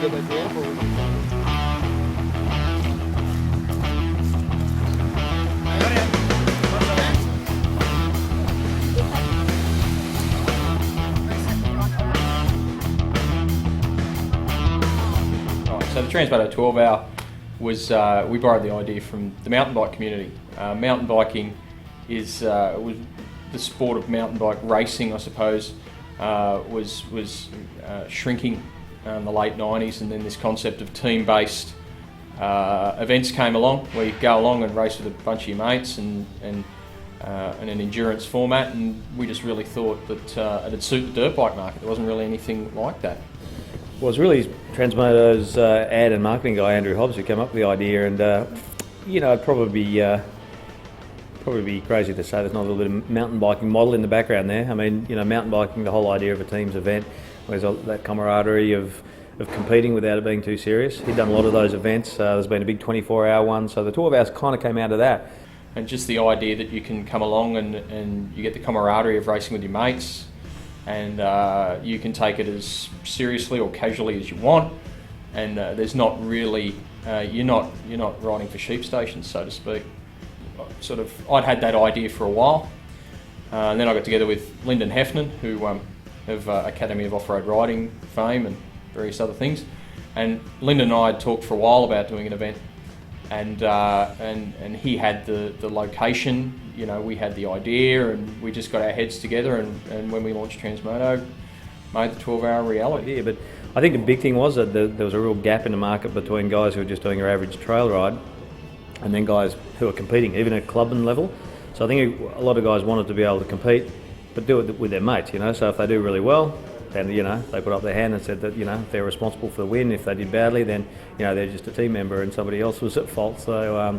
get that down for you. So the Transmoto 12-Hour was, we borrowed the idea from the mountain bike community. Mountain biking was the sport of mountain bike racing, I suppose, was shrinking in the late 90s, and then this concept of team-based events came along, where you go along and race with a bunch of your mates and in an endurance format, and we just really thought that it'd suit the dirt bike market. There wasn't really anything like that. Well, it was really Transmoto's ad and marketing guy, Andrew Hobbs, who came up with the idea, and it'd probably be crazy to say there's not a little bit of mountain biking model in the background there. I mean, mountain biking, the whole idea of a team's event, there's that camaraderie of competing without it being too serious. He'd done a lot of those events. There's been a big 24-hour one, so the 12 hours kind of came out of that. And just the idea that you can come along and you get the camaraderie of racing with your mates, and you can take it as seriously or casually as you want, and there's not really you're not riding for sheep stations, so to speak. I'd had that idea for a while, and then I got together with Lyndon Heffernan, who of Academy of Off-Road Riding fame and various other things, and Lyndon and I had talked for a while about doing an event, and he had the location. We had the idea, and we just got our heads together, and when we launched Transmoto, made the 12-hour reality. Yeah, but I think the big thing was that there was a real gap in the market between guys who were just doing your average trail ride and then guys who are competing, even at club and level. So I think a lot of guys wanted to be able to compete, but do it with their mates, So if they do really well, then, they put up their hand and said that, they're responsible for the win. If they did badly, then, they're just a team member and somebody else was at fault. So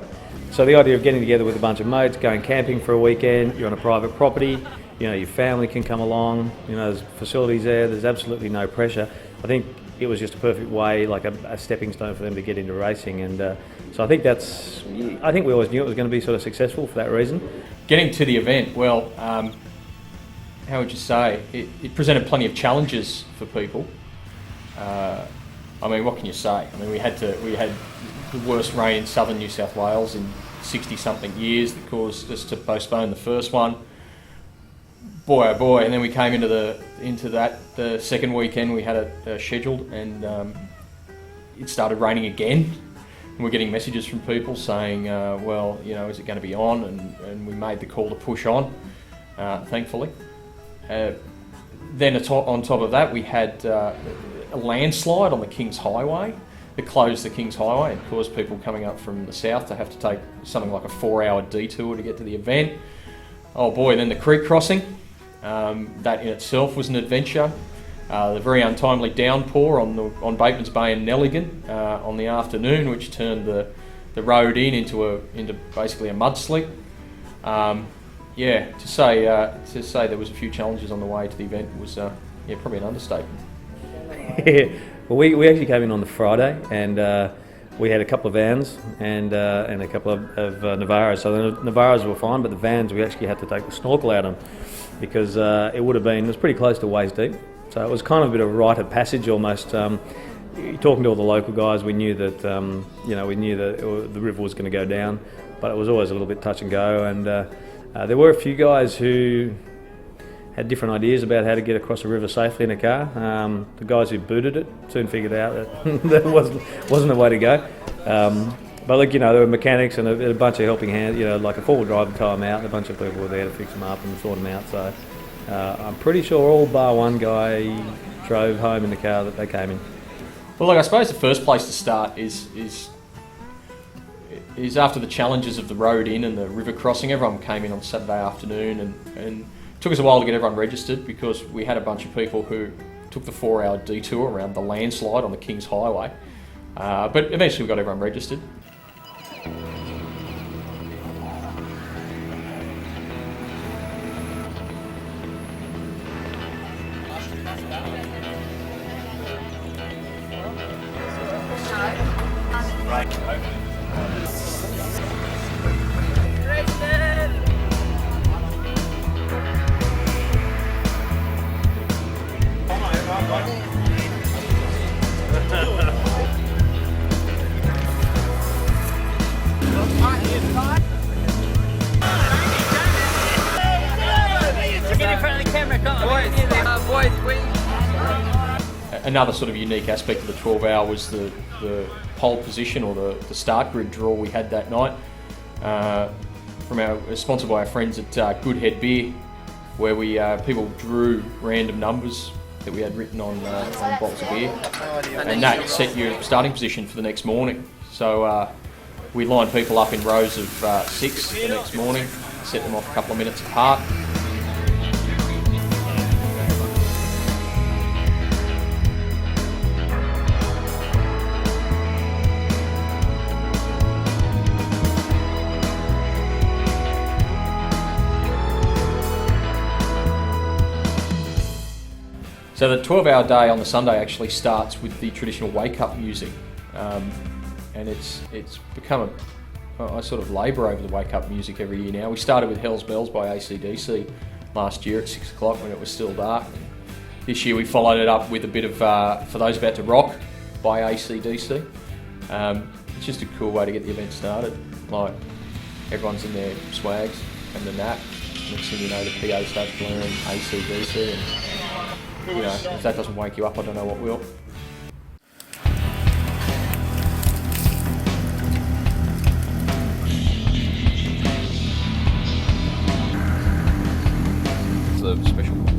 so the idea of getting together with a bunch of mates, going camping for a weekend, you're on a private property, your family can come along, there's facilities there, there's absolutely no pressure. I think it was just a perfect way, like a stepping stone for them to get into racing. And so I think we always knew it was going to be sort of successful for that reason. Getting to the event, well, how would you say? It presented plenty of challenges for people. What can you say? We had the worst rain in southern New South Wales in 60-something years that caused us to postpone the first one. Boy, oh boy! And then we came into the second weekend. We had it scheduled, and it started raining again. And we're getting messages from people saying, is it going to be on? And we made the call to push on, thankfully. Then on top of that, we had a landslide on the King's Highway that closed the King's Highway and caused people coming up from the south to have to take something like a 4-hour detour to get to the event. Oh boy, then the creek crossing. That in itself was an adventure. The very untimely downpour on Bateman's Bay and Nelligan on the afternoon, which turned the road into basically a mudslip. To say there was a few challenges on the way to the event was probably an understatement. Well, we actually came in on the Friday, and we had a couple of vans and a couple of Navaros. So the Navaros were fine, but the vans we actually had to take the snorkel out of them because it was pretty close to waist deep. So it was kind of a bit of a rite of passage almost. Talking to all the local guys, we knew that the river was going to go down, but it was always a little bit touch and go. And there were a few guys who had different ideas about how to get across the river safely in a car. The guys who booted it soon figured out that that wasn't the way to go. But there were mechanics and a bunch of helping hands, like a four-wheel drive to tow them out, and a bunch of people were there to fix them up and sort them out. So I'm pretty sure all bar one guy drove home in the car that they came in. Well, look, I suppose the first place to start is after the challenges of the road in and the river crossing. Everyone came in on Saturday afternoon, and it took us a while to get everyone registered because we had a bunch of people who took the 4-hour detour around the landslide on the King's Highway. But eventually we got everyone registered. Another sort of unique aspect of the 12-hour was the pole position, or the start grid draw we had that night, sponsored by our friends at Good Head Beer, where people drew random numbers that we had written on bottles of beer, and that set your starting position for the next morning. So we lined people up in rows of 6 the next morning, set them off a couple of minutes apart. So the 12-hour day on the Sunday actually starts with the traditional wake-up music, and it's become I sort of labour over the wake-up music every year now. We started with Hell's Bells by AC/DC last year at 6 o'clock when it was still dark. And this year we followed it up with a bit of For Those About to Rock by AC/DC. It's just a cool way to get the event started. Like, everyone's in their swags and the nap. Next thing you know, the PA starts blaring AC/DC, and if that doesn't wake you up, I don't know what will. The special ones.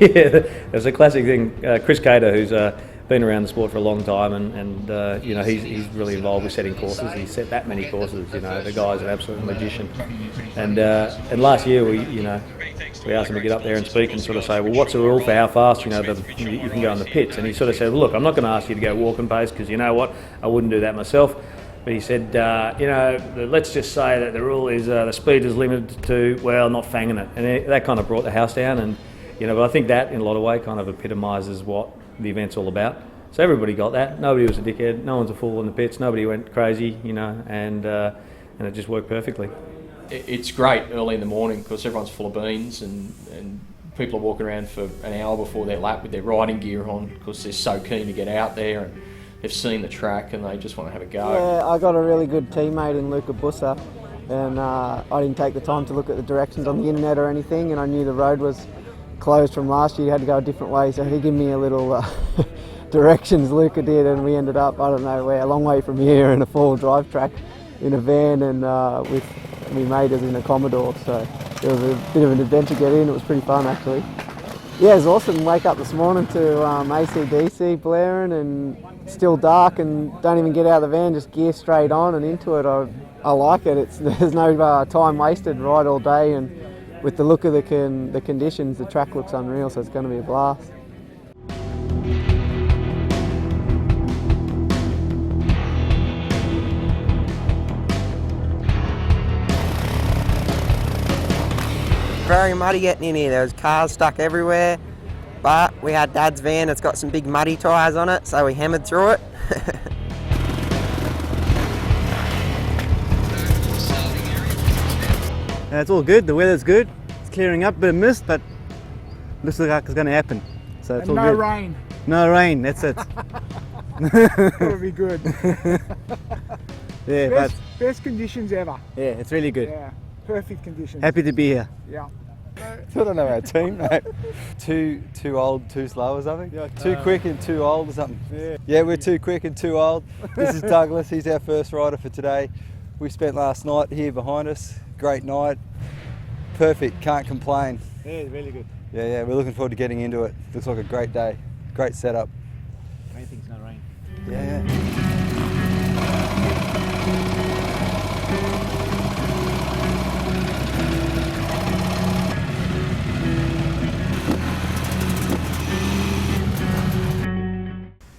Yeah, there's a classic thing. Chris Cater, who's been around the sport for a long time, and he's really involved with setting courses. He's set that many courses. The guy's an absolute magician. And last year we asked him to get up there and speak and sort of say, well, what's the rule for how fast you can go on the pits? And he sort of said, well, look, I'm not going to ask you to go walking pace, because you know what, I wouldn't do that myself. But he said, let's just say that the rule is the speed is limited to, well, not fanging it. And that kind of brought the house down. And but I think that in a lot of ways kind of epitomises what the event's all about. So everybody got that. Nobody was a dickhead. No one's a fool in the pits. Nobody went crazy, and it just worked perfectly. It's great early in the morning because everyone's full of beans, and people are walking around for an hour before their lap with their riding gear on because they're so keen to get out there, and they've seen the track and they just want to have a go. Yeah, I got a really good teammate in Luca Bussa, and I didn't take the time to look at the directions on the internet or anything, and I knew the road was closed from last year. You had to go a different way, so he gave me a little directions, Luca did, and we ended up, I don't know where, a long way from here in a four-wheel drive track in a van, and with me mate us in a Commodore, so it was a bit of an adventure to get in. It was pretty fun actually. Yeah, it was awesome. Wake up this morning to AC/DC blaring and still dark, and don't even get out of the van, just gear straight on and into it. I like it. There's no time wasted, ride all day, and with the look of the conditions, the track looks unreal, so it's going to be a blast. Very muddy getting in here. There was cars stuck everywhere, but we had Dad's van. It's got some big muddy tyres on it, so we hammered through it. It's all good. The weather's good. It's clearing up, a bit of mist, but looks like it's going to happen. So it's and all no good. rain. No rain. That's it. That'll be good. Yeah, best conditions ever. yeah, it's really good. Yeah, perfect conditions. Happy to be here. Yeah. I don't know our team, mate. Too old, too slow or something? Yeah, too quick and too old or something? Yeah, we're too quick and too old. This is Douglas, he's our first rider for today. We spent last night here behind us. Great night. Perfect, can't complain. Yeah, really good. Yeah, we're looking forward to getting into it. Looks like a great day. Great setup. Main thing's no rain. Yeah.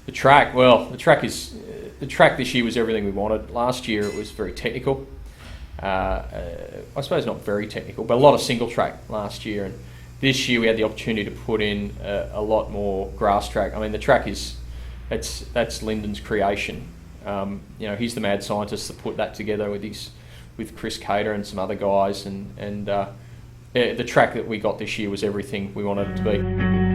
The track this year was everything we wanted. Last year it was very technical. I suppose not very technical, but a lot of single track last year. And this year we had the opportunity to put in a lot more grass track. I mean, the track that's Lyndon's creation. He's the mad scientist that put that together with Chris Cater and some other guys, and the track that we got this year was everything we wanted it to be.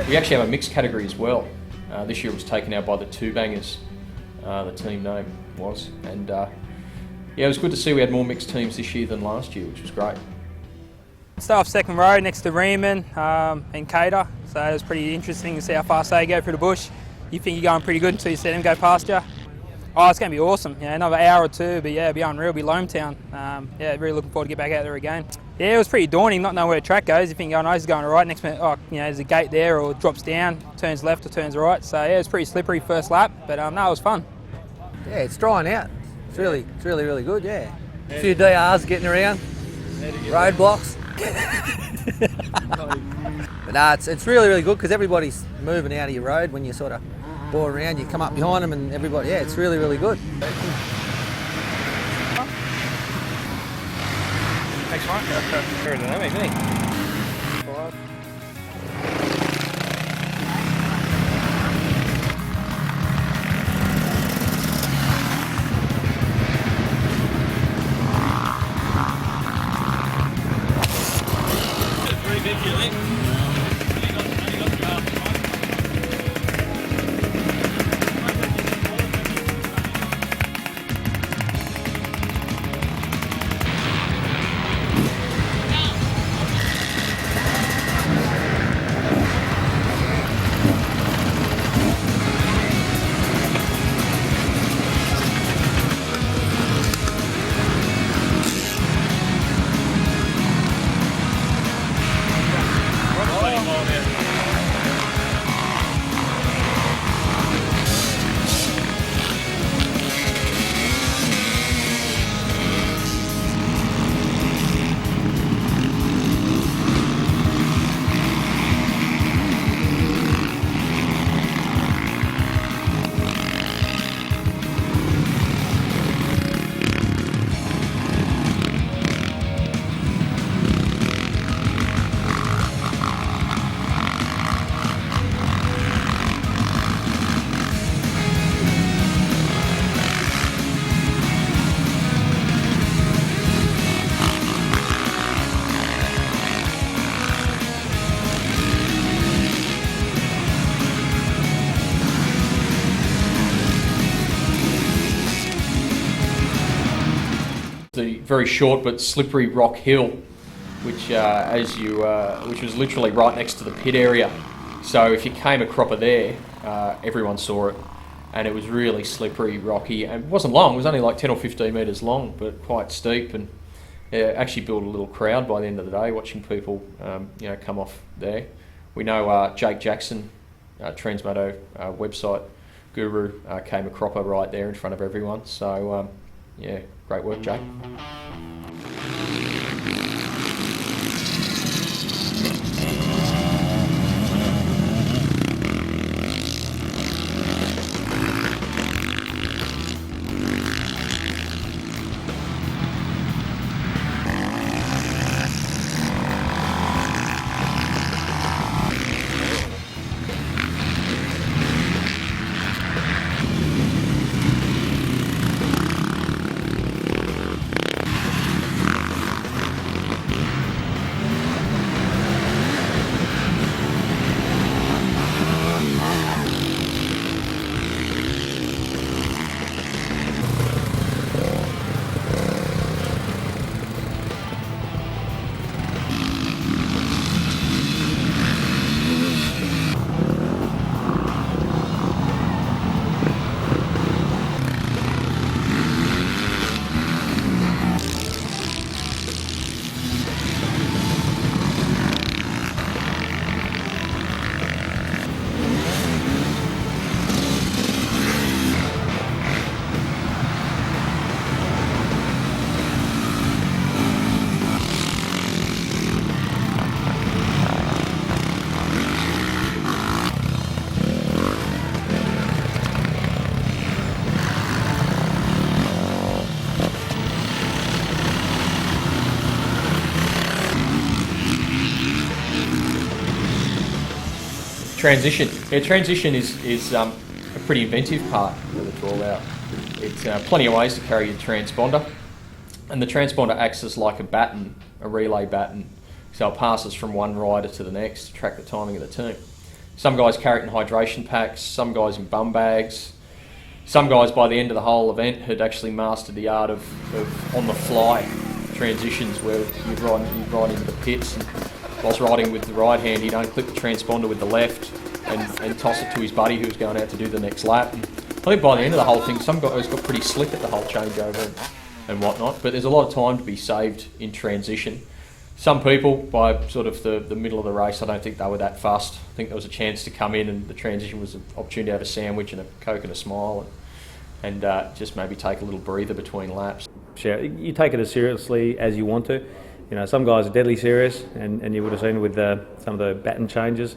We actually have a mixed category as well. This year it was taken out by the Two Bangers, the team name was. And yeah, it was good to see we had more mixed teams this year than last year, which was great. Start off second row next to Riemann and Cater, so it was pretty interesting to see how fast they go through the bush. You think you're going pretty good until you see them go past you. Oh, it's going to be awesome. Yeah, another hour or two, but yeah, it'll be unreal. It'll be Loamtown. Yeah, really looking forward to get back out there again. Yeah, it was pretty daunting not knowing where the track goes. You think, oh no, it's going right. Next minute, oh, you know, there's a gate there, or it drops down, turns left or turns right. So yeah, it was pretty slippery first lap, but no, it was fun. Yeah, it's drying out. It's really good. Yeah, a few DRs getting around, roadblocks. But no, it's really good because everybody's moving out of your road when you sort of bore around. You come up behind them and everybody. Yeah, it's really good. Thanks, Mike. Better than that, me. very short but slippery rock hill, which which was literally right next to the pit area. So if you came a cropper there, everyone saw it, and it was really slippery, rocky, and it wasn't long. It was only like 10 or 15 metres long, but quite steep, and actually built a little crowd by the end of the day watching people, come off there. We know Jake Jackson, Transmoto website guru, came a cropper right there in front of everyone. So great work, Jake. Transition. Yeah, transition is a pretty inventive part of the 12-hour. It's plenty of ways to carry your transponder, and the transponder acts as like a baton, a relay baton, so it passes from one rider to the next to track the timing of the team. Some guys carry it in hydration packs, some guys in bum bags, some guys by the end of the whole event had actually mastered the art of on-the-fly transitions where you'd ride into the pits, and whilst riding with the right hand, he'd unclip the transponder with the left and toss it to his buddy who's going out to do the next lap. And I think by the end of the whole thing, some guys got pretty slick at the whole changeover and whatnot, but there's a lot of time to be saved in transition. Some people, by sort of the middle of the race, I don't think they were that fussed. I think there was a chance to come in, and the transition was an opportunity to have a sandwich and a Coke and a smile, and just maybe take a little breather between laps. Sure, you take it as seriously as you want to. You know, some guys are deadly serious, and you would have seen with some of the baton changes.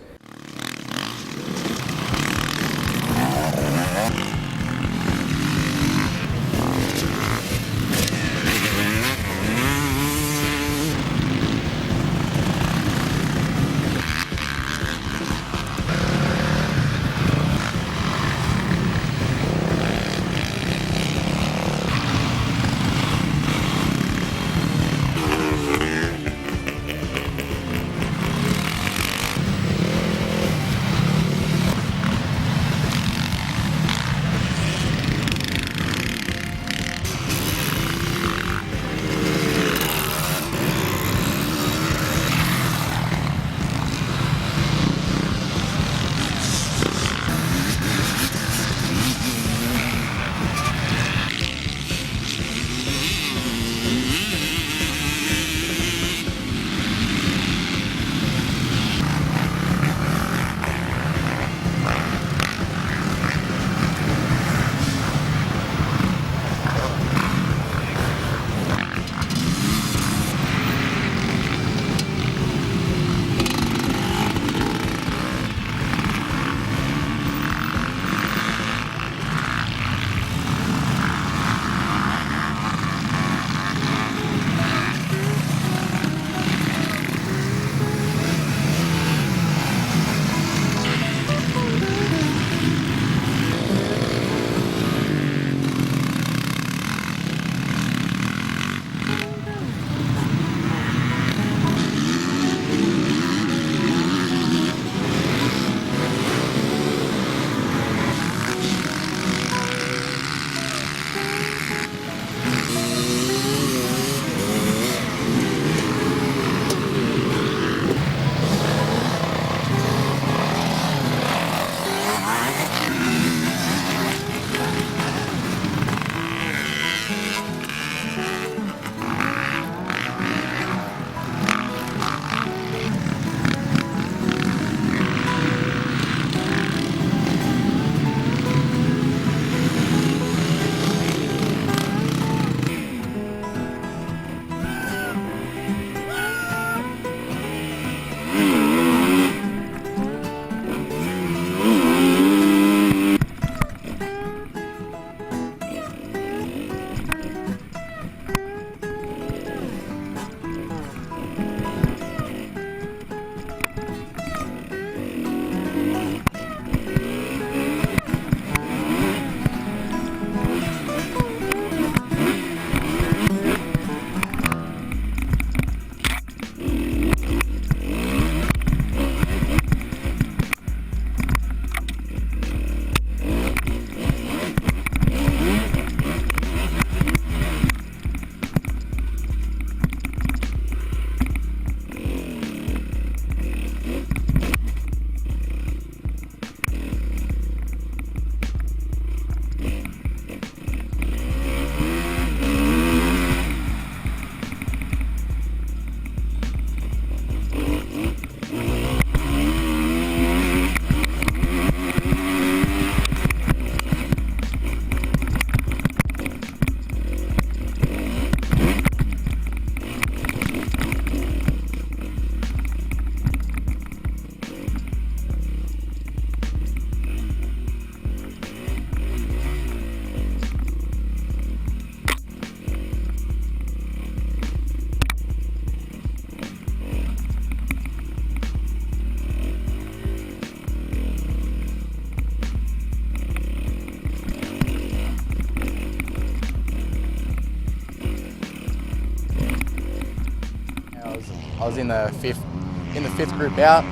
I was in the fifth group out.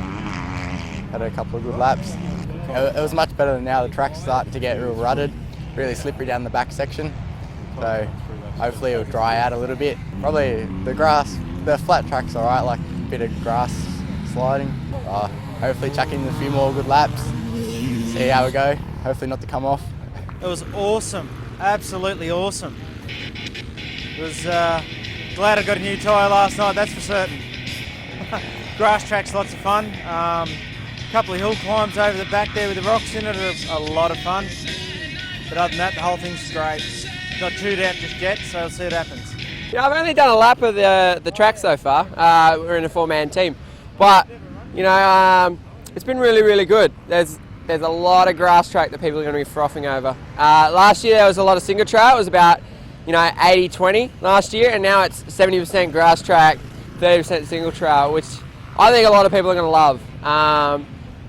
Had a couple of good laps. It was much better than now. The track's starting to get real rutted, really slippery down the back section. So hopefully it'll dry out a little bit. Probably the flat track's all right, like a bit of grass sliding. Hopefully chuck in a few more good laps, see how we go. Hopefully not to come off. It was awesome, absolutely awesome. It was glad I got a new tyre last night, that's for certain. Grass track's lots of fun. Couple of hill climbs over the back there with the rocks in it are a lot of fun. But other than that, the whole thing's great. Not chewed out just yet, so we'll see what happens. Yeah, I've only done a lap of the track so far. We're in a 4-man team, but you know, it's been really, really good. There's a lot of grass track that people are going to be frothing over. Last year there was a lot of single trail. It was about 80-20 last year, and now it's 70% grass track, 30% single trail, which I think a lot of people are going to love.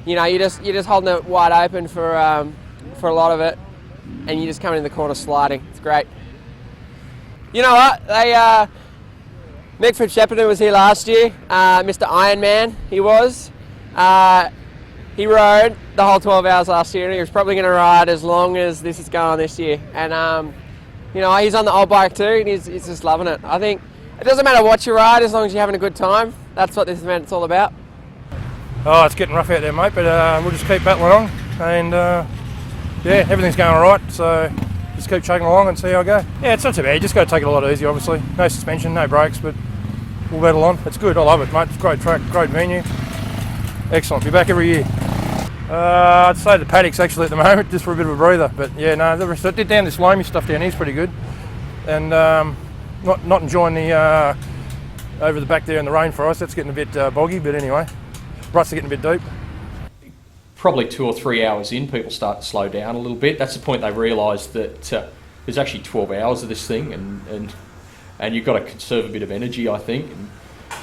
You're just holding it wide open for a lot of it, and you just come in the corner sliding. It's great. You know what? Mick Fitzshepard was here last year. Mr. Ironman, he was. He rode the whole 12 hours last year, and he was probably going to ride as long as this is going on this year. And he's on the old bike too, and he's just loving it. I think it doesn't matter what you ride as long as you're having a good time. That's what this event's all about. Oh, it's getting rough out there, mate, but we'll just keep battling along, and yeah, everything's going all right, so just keep chugging along and see how I go. Yeah, it's not too bad, you just got to take it a lot easier, obviously. No suspension, no brakes, but we'll battle on. It's good, I love it, mate. It's a great track, great venue. Excellent, be back every year. I'd say the paddock's actually at the moment, just for a bit of a breather, but yeah, no, the rest of it, down this loamy stuff down here is pretty good, and not enjoying the over the back there in the rainforest. That's getting a bit boggy, but anyway, ruts are getting a bit deep. Probably 2 or 3 hours in, people start to slow down a little bit. That's the point they realise that there's actually 12 hours of this thing, and you've got to conserve a bit of energy, I think.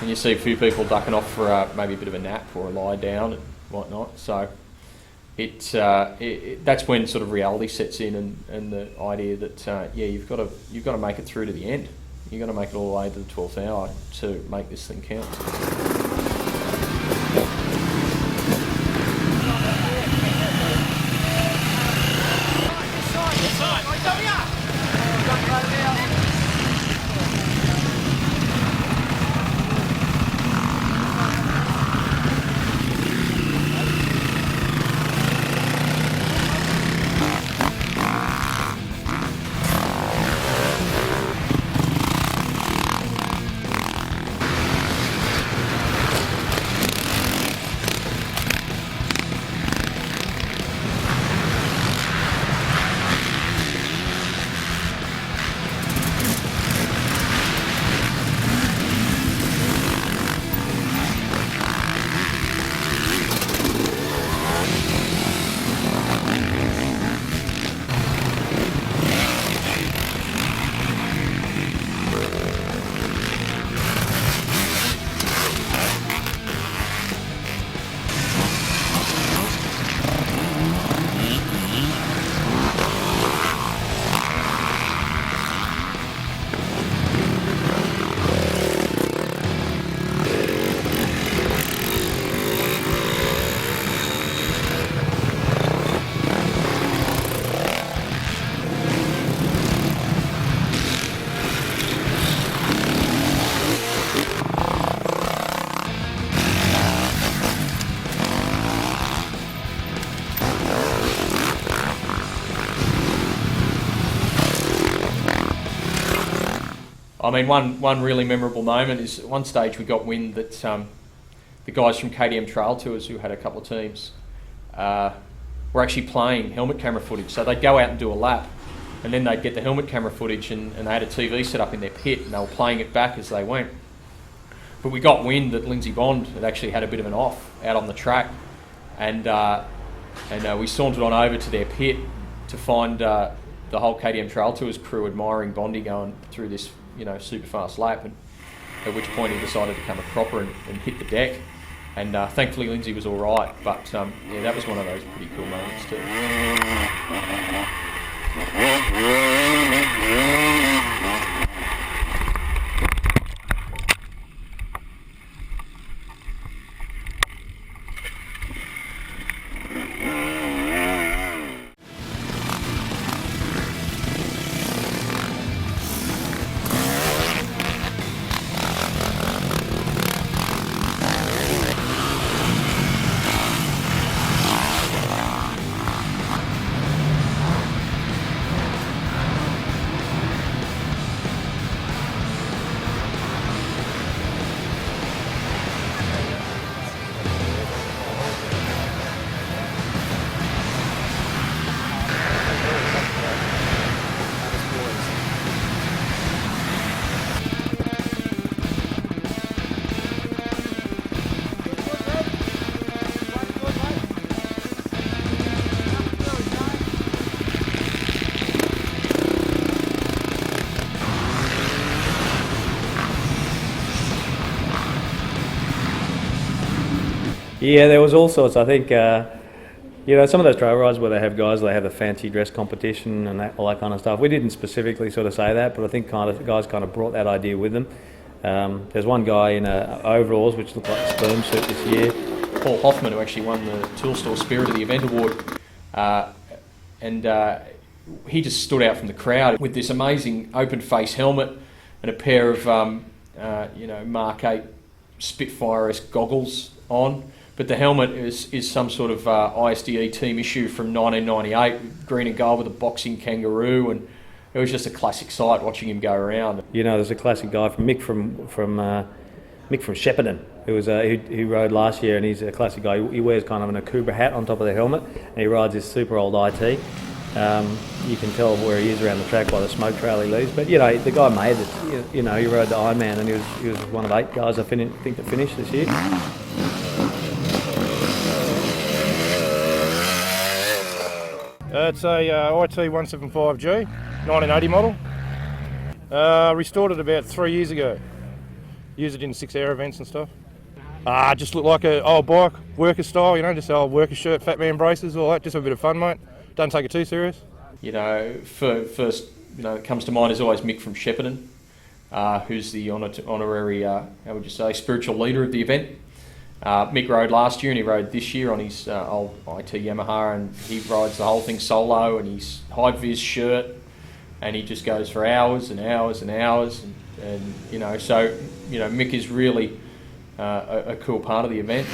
And you see a few people ducking off for maybe a bit of a nap or a lie down and whatnot. So that's when sort of reality sets in, and the idea that you've got to make it through to the end. You've got to make it all the way to the 12th hour to make this thing count. I mean, one really memorable moment is at one stage we got wind that the guys from KTM Trail Tours, who had a couple of teams, were actually playing helmet camera footage. So they'd go out and do a lap, and then they'd get the helmet camera footage, and they had a TV set up in their pit, and they were playing it back as they went. But we got wind that Lindsay Bond had actually had a bit of an off out on the track, and we sauntered on over to their pit to find the whole KTM Trail Tours crew admiring Bondy going through this super fast lap, and at which point he decided to come a cropper and hit the deck, and thankfully Lindsay was all right, but that was one of those pretty cool moments too. Yeah, there was all sorts. I think, you know, some of those trail rides where they have guys, they have the fancy dress competition and all that kind of stuff. We didn't specifically sort of say that, but I think guys kind of brought that idea with them. There's one guy in overalls, which looked like a sperm suit this year. Paul Hoffman, who actually won the Tool Store Spirit of the Event Award, and he just stood out from the crowd with this amazing open face helmet and a pair of you know, Mark 8 Spitfire-esque goggles on. But the helmet is some sort of ISDE team issue from 1998, green and gold with a boxing kangaroo, and it was just a classic sight watching him go around. You know, there's a classic guy from Mick from Shepparton, who was he rode last year, and he's a classic guy. He wears kind of an Akuba hat on top of the helmet, and he rides this super old IT. You can tell where he is around the track by the smoke trail he leaves. But you know, the guy made it. You know, he rode the Ironman, and he was one of 8 guys I think that finished this year. It's a IT175G, 1980 model. Restored it about 3 years ago. Used it in 6-hour events and stuff. Just looked like an old bike, worker style, you know, just old worker shirt, fat man braces, all that, just a bit of fun, mate. Don't take it too serious. You know, first, you know, that comes to mind is always Mick from Shepparton, who's the honorary, how would you say, spiritual leader of the event. Mick rode last year and he rode this year on his old IT Yamaha, and he rides the whole thing solo, and he's high-vis shirt, and he just goes for hours and hours and hours, and you know, so, you know, Mick is really a cool part of the event.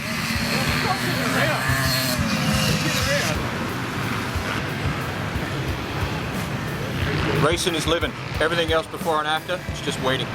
Racing is living. Everything else before and after, it's just waiting.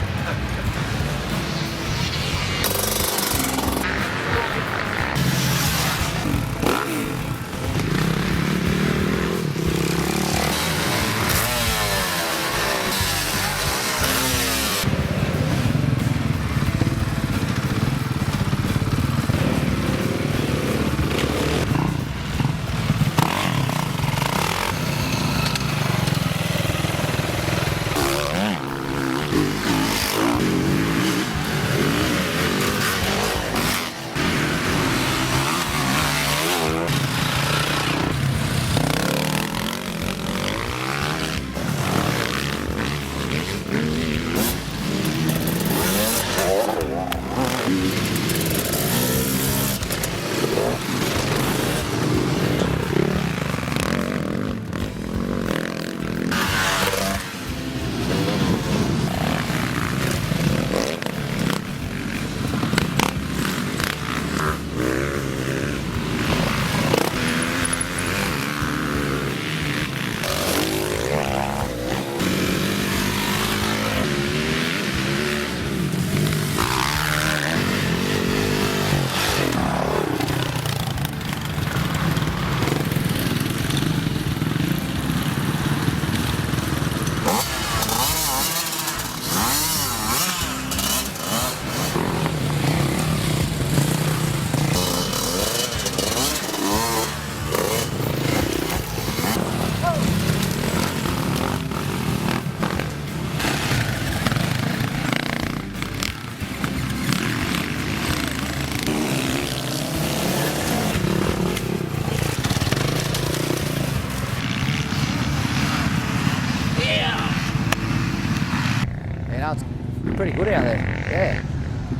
Pretty good out there, yeah.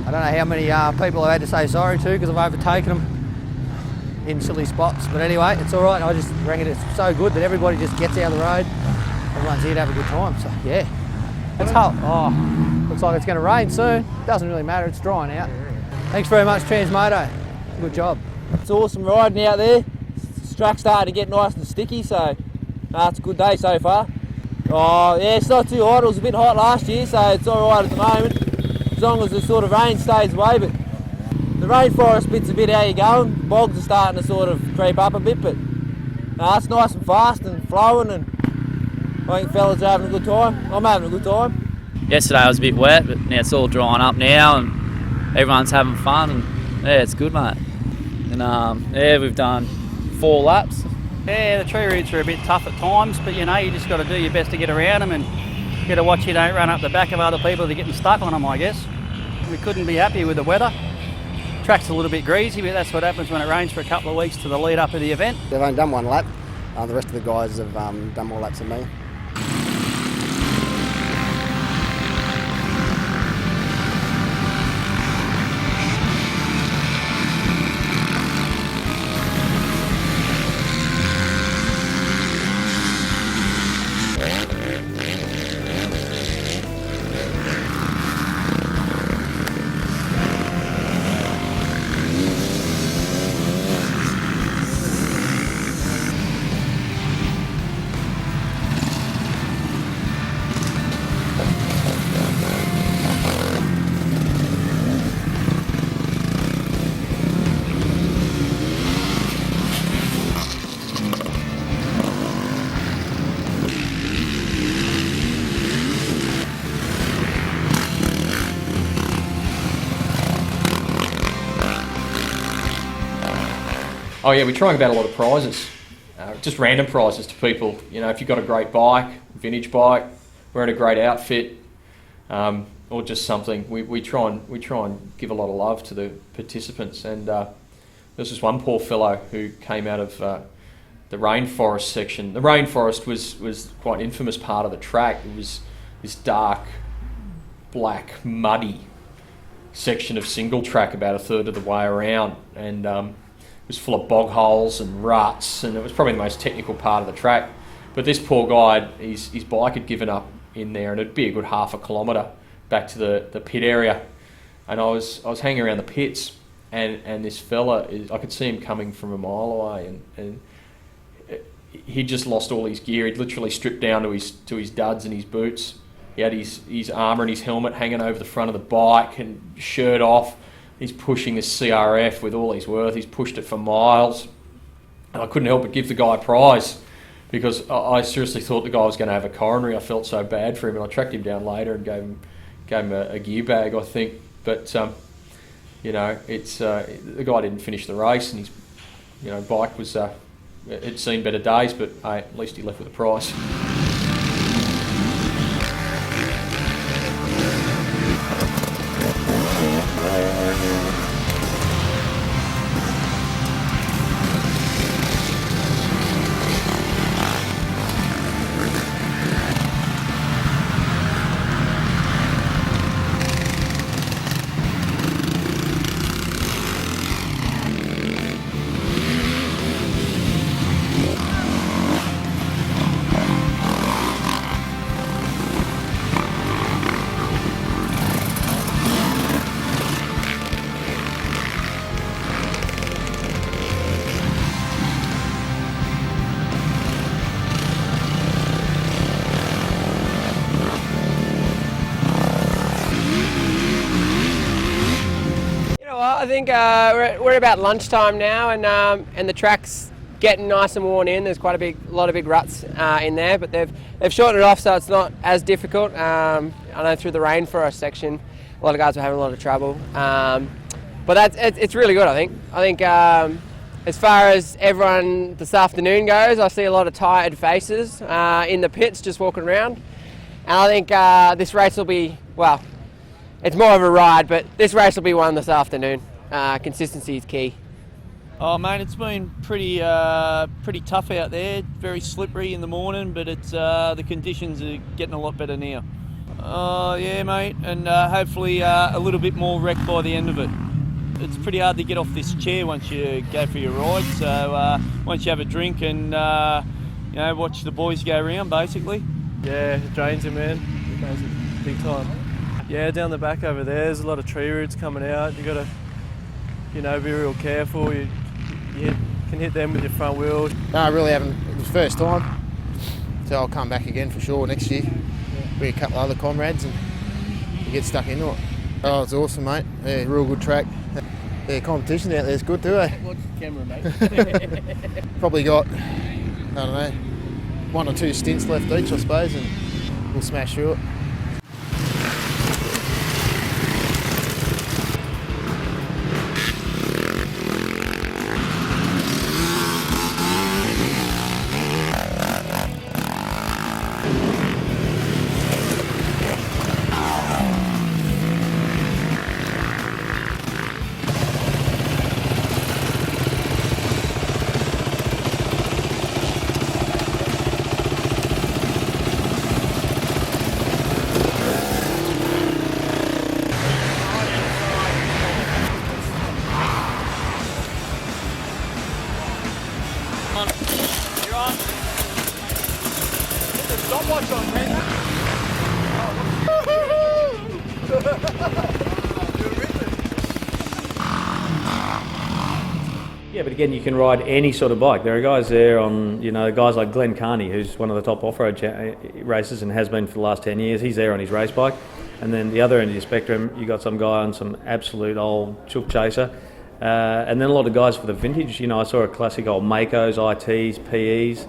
I don't know how many people I've had to say sorry to because I've overtaken them in silly spots, but anyway, it's all right. I just reckon it's so good that everybody just gets out of the road. Everyone's here to have a good time, so yeah. It's hot. Oh, looks like it's going to rain soon. Doesn't really matter, it's drying out. Thanks very much, Transmoto. Good job. It's awesome riding out there. The track's starting to get nice and sticky, so it's a good day so far. Oh yeah, it's not too hot. It was a bit hot last year, so it's all right at the moment, as long as the sort of rain stays away. But the rainforest bit's a bit how you going. Bogs are starting to sort of creep up a bit, but it's nice and fast and flowing, and I think fellas are having a good time. I'm having a good time. Yesterday was a bit wet, but now it's all drying up now, and everyone's having fun, and yeah, it's good, mate. And yeah, we've done 4 laps. Yeah, the tree routes are a bit tough at times, but you know, you just got to do your best to get around them, and you got to watch you don't run up the back of other people that are getting stuck on them, I guess. We couldn't be happy with the weather. Track's a little bit greasy, but that's what happens when it rains for a couple of weeks to the lead up of the event. They've only done one lap. The rest of the guys have done more laps than me. Oh yeah, we try and give out a lot of prizes, just random prizes to people. You know, if you've got a great bike, vintage bike, wearing a great outfit, or just something, we try and give a lot of love to the participants. And there's this one poor fellow who came out of the rainforest section. The rainforest was quite an infamous part of the track. It was this dark, black, muddy section of single track about a third of the way around, and it was full of bog holes and ruts, and it was probably the most technical part of the track. But this poor guy, his bike had given up in there, and it'd be a good half a kilometre back to the pit area. And I was hanging around the pits, and this fella, I could see him coming from a mile away, and he'd just lost all his gear. He'd literally stripped down to his duds and his boots. He had his armour and his helmet hanging over the front of the bike and shirt off. He's pushing this CRF with all he's worth. He's pushed it for miles. And I couldn't help but give the guy a prize, because I seriously thought the guy was going to have a coronary. I felt so bad for him, and I tracked him down later and gave him a gear bag, I think. But you know, it's the guy didn't finish the race, and his bike was had seen better days, but at least he left with a prize. I think we're about lunchtime now, and the track's getting nice and worn in. There's quite a lot of big ruts in there, but they've shortened it off so it's not as difficult. I know through the rainforest section, a lot of guys were having a lot of trouble, but it's really good. I think as far as everyone this afternoon goes, I see a lot of tired faces in the pits just walking around, and I think this race will be, well, it's more of a ride, but this race will be won this afternoon. Consistency is key. Oh mate, it's been pretty tough out there. Very slippery in the morning, but it's the conditions are getting a lot better now. Oh yeah, mate, and hopefully a little bit more wreck by the end of it. It's pretty hard to get off this chair once you go for your ride. So once you have a drink and watch the boys go around, basically. Yeah, it drains you, man. It drains you big time. Yeah, down the back over there's a lot of tree roots coming out. You got to, be real careful. You can hit them with your front wheel. No, I really haven't. It was first time, so I'll come back again for sure next year. With a couple of other comrades and you get stuck into it. Oh, it's awesome, mate. Yeah, real good track. Yeah, competition out there is good too, eh? Watch the camera, mate. Probably got, I don't know, 1 or 2 stints left each, I suppose, and we'll smash through it. Stopwatch on, man. Yeah, but again, you can ride any sort of bike. There are guys there on, guys like Glenn Carney, who's one of the top off-road racers and has been for the last 10 years. He's there on his race bike. And then the other end of the spectrum, you got some guy on some absolute old chook chaser. And then a lot of guys for the vintage. I saw a classic old Makos, ITs, PEs.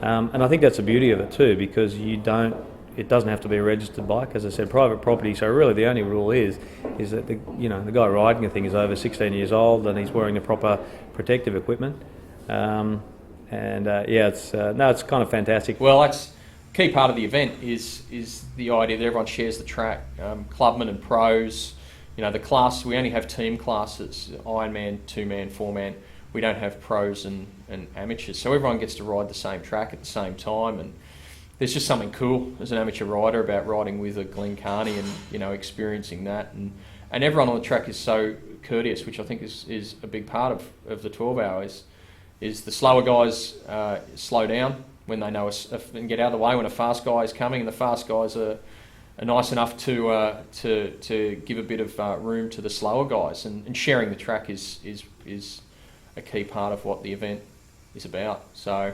And I think that's the beauty of it too, because it doesn't have to be a registered bike. As I said, private property. So really, the only rule is that the guy riding the thing is over 16 years old and he's wearing the proper protective equipment. It's kind of fantastic. Well, that's a key part of the event is the idea that everyone shares the track. Clubmen and pros. The class, we only have team classes: Ironman, 2-man, 4-man. We don't have pros and amateurs, so everyone gets to ride the same track at the same time. And there's just something cool as an amateur rider about riding with a Glenn Carney and experiencing that. And everyone on the track is so courteous, which I think is a big part of the 12 hours. Is the slower guys slow down when they know and get out of the way when a fast guy is coming, and the fast guys are nice enough to give a bit of room to the slower guys. And sharing the track is a key part of what the event is about. So.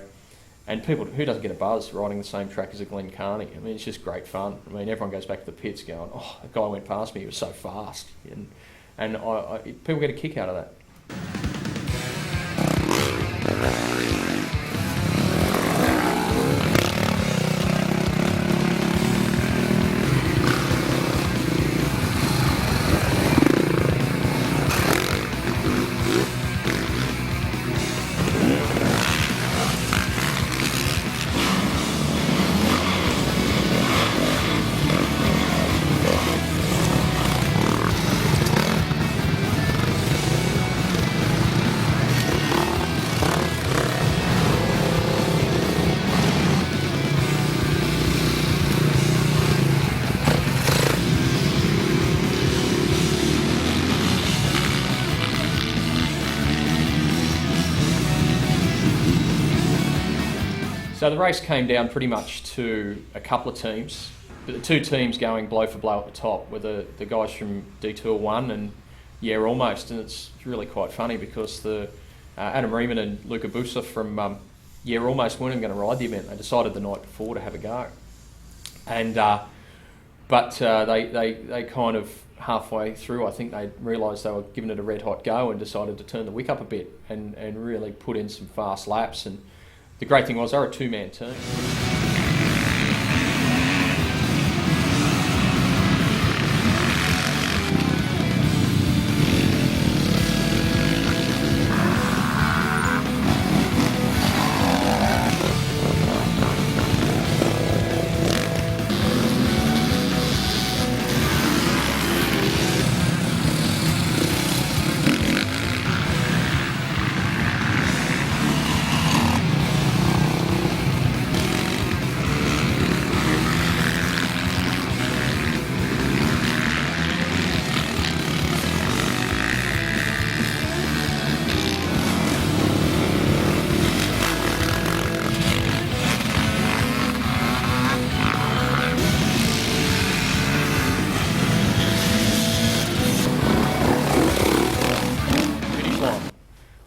And people, who doesn't get a buzz riding the same track as a Glenn Carney? I mean, it's just great fun. I mean, everyone goes back to the pits going, oh, the guy went past me, he was so fast. And people get a kick out of that. So the race came down pretty much to a couple of teams, but the two teams going blow for blow at the top were the guys from Detour 1 and Almost, and it's really quite funny because the Adam Riemann and Luca Bussa from Almost weren't even going to ride the event. They decided the night before to have a go, and but they kind of halfway through, I think they realised they were giving it a red hot go and decided to turn the wick up a bit and really put in some fast laps. And the great thing was they were a 2-man team.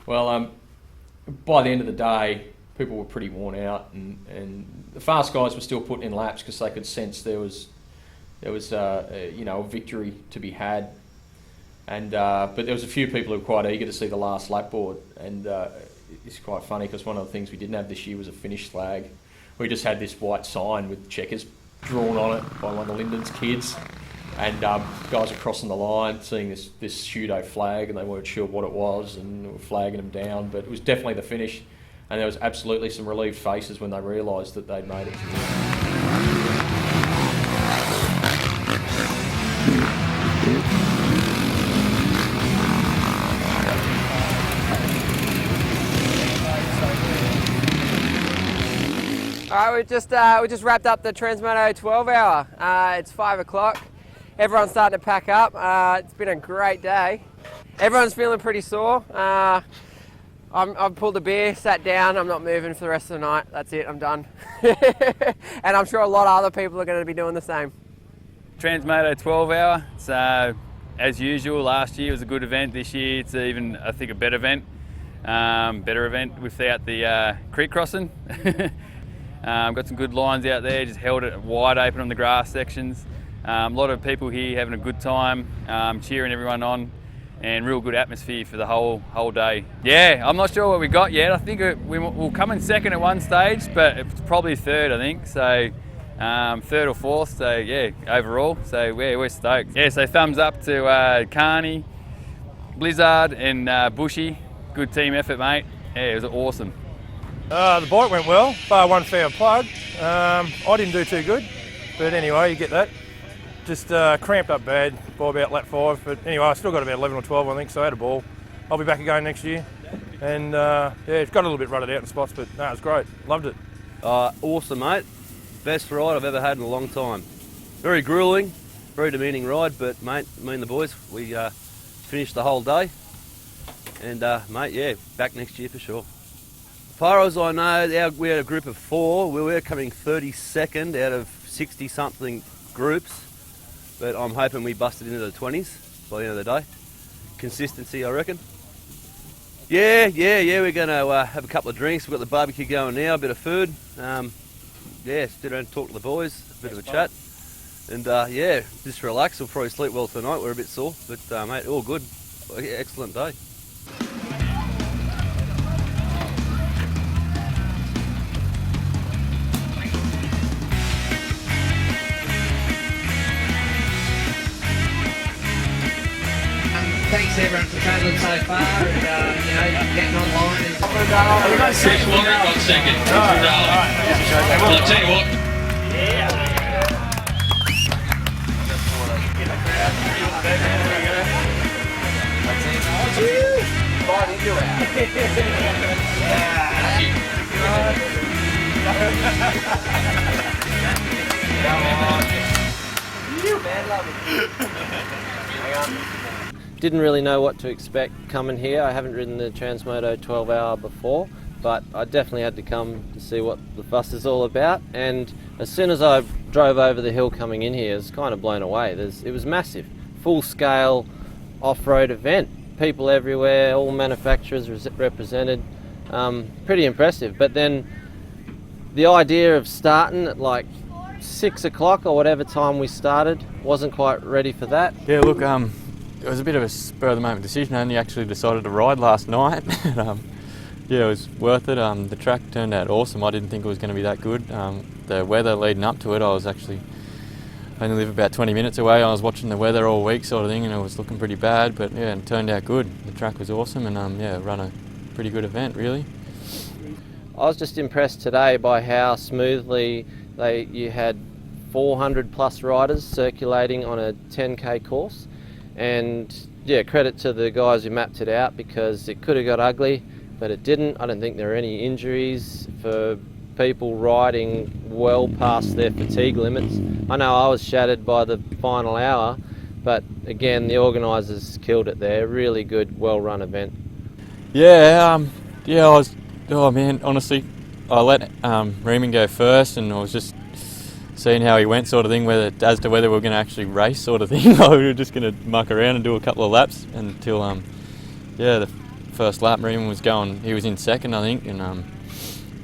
Well, by the end of the day, people were pretty worn out, and the fast guys were still putting in laps because they could sense there was a victory to be had, and but there was a few people who were quite eager to see the last lap board, and it's quite funny because one of the things we didn't have this year was a finish flag. We just had this white sign with checkers drawn on it by one of Lyndon's kids. And guys were crossing the line, seeing this pseudo flag, and they weren't sure what it was, and were flagging them down. But it was definitely the finish, and there was absolutely some relieved faces when they realised that they'd made it. All right, we just wrapped up the Transmoto 12-hour. It's 5 o'clock. Everyone's starting to pack up. It's been a great day. Everyone's feeling pretty sore. I've pulled a beer, sat down, I'm not moving for the rest of the night. That's it, I'm done. And I'm sure a lot of other people are going to be doing the same. Transmoto 12-Hour. So, as usual, last year was a good event. This year it's even, I think, a better event. Better event without the creek crossing. Got some good lines out there, just held it wide open on the grass sections. A lot of people here having a good time, cheering everyone on, and real good atmosphere for the whole day. Yeah, I'm not sure what we got yet. I think we'll come in second at one stage, but it's probably third, I think. So third or fourth, so yeah, overall. So we're stoked. Yeah, so thumbs up to Carney, Blizzard and Bushy. Good team effort, mate. Yeah, it was awesome. The bike went well, bar one fair plug. I didn't do too good, but anyway, you get that. Just cramped up bad by about lap 5, but anyway, I still got about 11 or 12, I think, so I had a ball. I'll be back again next year, and yeah, it's got a little bit rutted out in spots, but no, it was great. Loved it. Awesome, mate. Best ride I've ever had in a long time. Very grueling, very demeaning ride, but mate, me and the boys, we finished the whole day, and mate, yeah, back next year for sure. As far as I know, we had a group of 4. We were coming 32nd out of 60-something groups. But I'm hoping we busted into the 20s by the end of the day. Consistency, I reckon. Yeah, we're going to have a couple of drinks. We've got the barbecue going now, a bit of food. Yeah, sit around and talk to the boys, a bit of a chat. And yeah, just relax. We'll probably sleep well tonight. We're a bit sore, but mate, all good. Excellent day. Thanks everyone for travelling so far and getting online. Freshwater got second. Well, I'll tell you what. Didn't really know what to expect coming here. I haven't ridden the Transmoto 12-Hour before, but I definitely had to come to see what the fuss is all about. And as soon as I drove over the hill coming in here, I was kind of blown away. It was massive, full-scale off-road event. People everywhere, all manufacturers represented. Pretty impressive. But then the idea of starting at like 6 o'clock or whatever time we started, wasn't quite ready for that. Yeah, look, it was a bit of a spur-of-the-moment decision. I only actually decided to ride last night. Yeah, it was worth it. The track turned out awesome. I didn't think it was going to be that good. The weather leading up to it, I only live about 20 minutes away. I was watching the weather all week sort of thing, and it was looking pretty bad, but yeah, it turned out good. The track was awesome, and yeah, run a pretty good event, really. I was just impressed today by how smoothly you had 400 plus riders circulating on a 10k course. And yeah, credit to the guys who mapped it out, because it could have got ugly, but it didn't. I don't think there were any injuries for people riding well past their fatigue limits. I know I was shattered by the final hour, but again, the organisers killed it there. Really good, well-run event. Yeah, oh man, honestly, I let Riemann go first, and I was just seeing how he went sort of thing, as to whether we were going to actually race sort of thing, or we were just going to muck around and do a couple of laps until, yeah, the first lap Riemann was going, he was in second, I think, and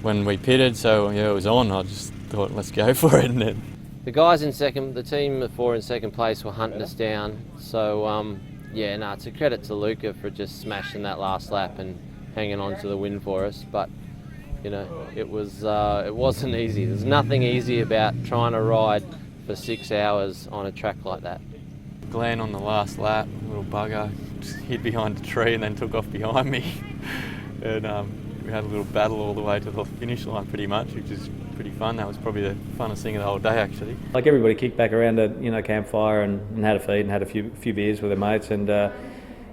when we pitted, so yeah, it was on, I just thought, let's go for it. And then the guys in second, the team of 4 in second place were hunting us down, so yeah, no, it's a credit to Luca for just smashing that last lap and hanging on to the win for us, but you know, it wasn't easy. There's nothing easy about trying to ride for 6 hours on a track like that. Glenn on the last lap, little bugger, just hid behind a tree and then took off behind me. And we had a little battle all the way to the finish line pretty much, which is pretty fun. That was probably the funnest thing of the whole day, actually. Like everybody kicked back around a campfire and had a feed and had a few beers with their mates, and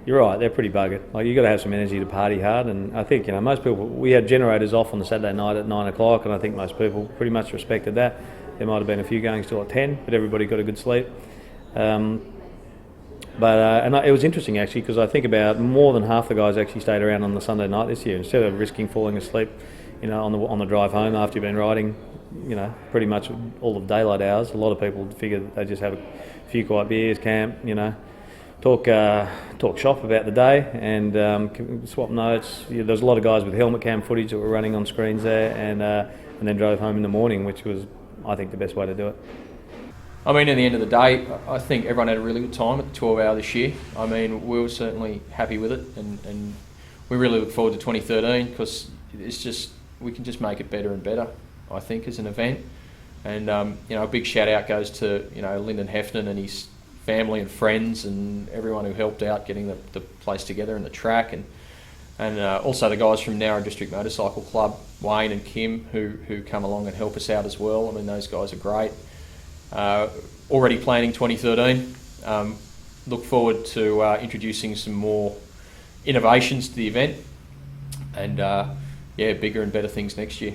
you're right, they're pretty buggered. Like, you've got to have some energy to party hard, and I think, most people, we had generators off on the Saturday night at 9 o'clock, and I think most people pretty much respected that. There might have been a few going still at 10, but everybody got a good sleep. But it was interesting actually, because I think about more than half the guys actually stayed around on the Sunday night this year instead of risking falling asleep, on the drive home after you've been riding, pretty much all of daylight hours. A lot of people figure they just have a few quiet beers, camp, talk shop about the day, and swap notes. There's a lot of guys with helmet cam footage that were running on screens there, and then drove home in the morning, which was, I think, the best way to do it. I mean, at the end of the day, I think everyone had a really good time at the 12-hour this year. I mean, we were certainly happy with it, and we really look forward to 2013, because it's just, we can just make it better and better, I think, as an event. And a big shout out goes to Lyndon Hefton and his family and friends and everyone who helped out getting the place together and the track, and also the guys from Nowra District Motorcycle Club, Wayne and Kim, who come along and help us out as well. I mean, those guys are great. Already planning 2013. Look forward to introducing some more innovations to the event, and bigger and better things next year.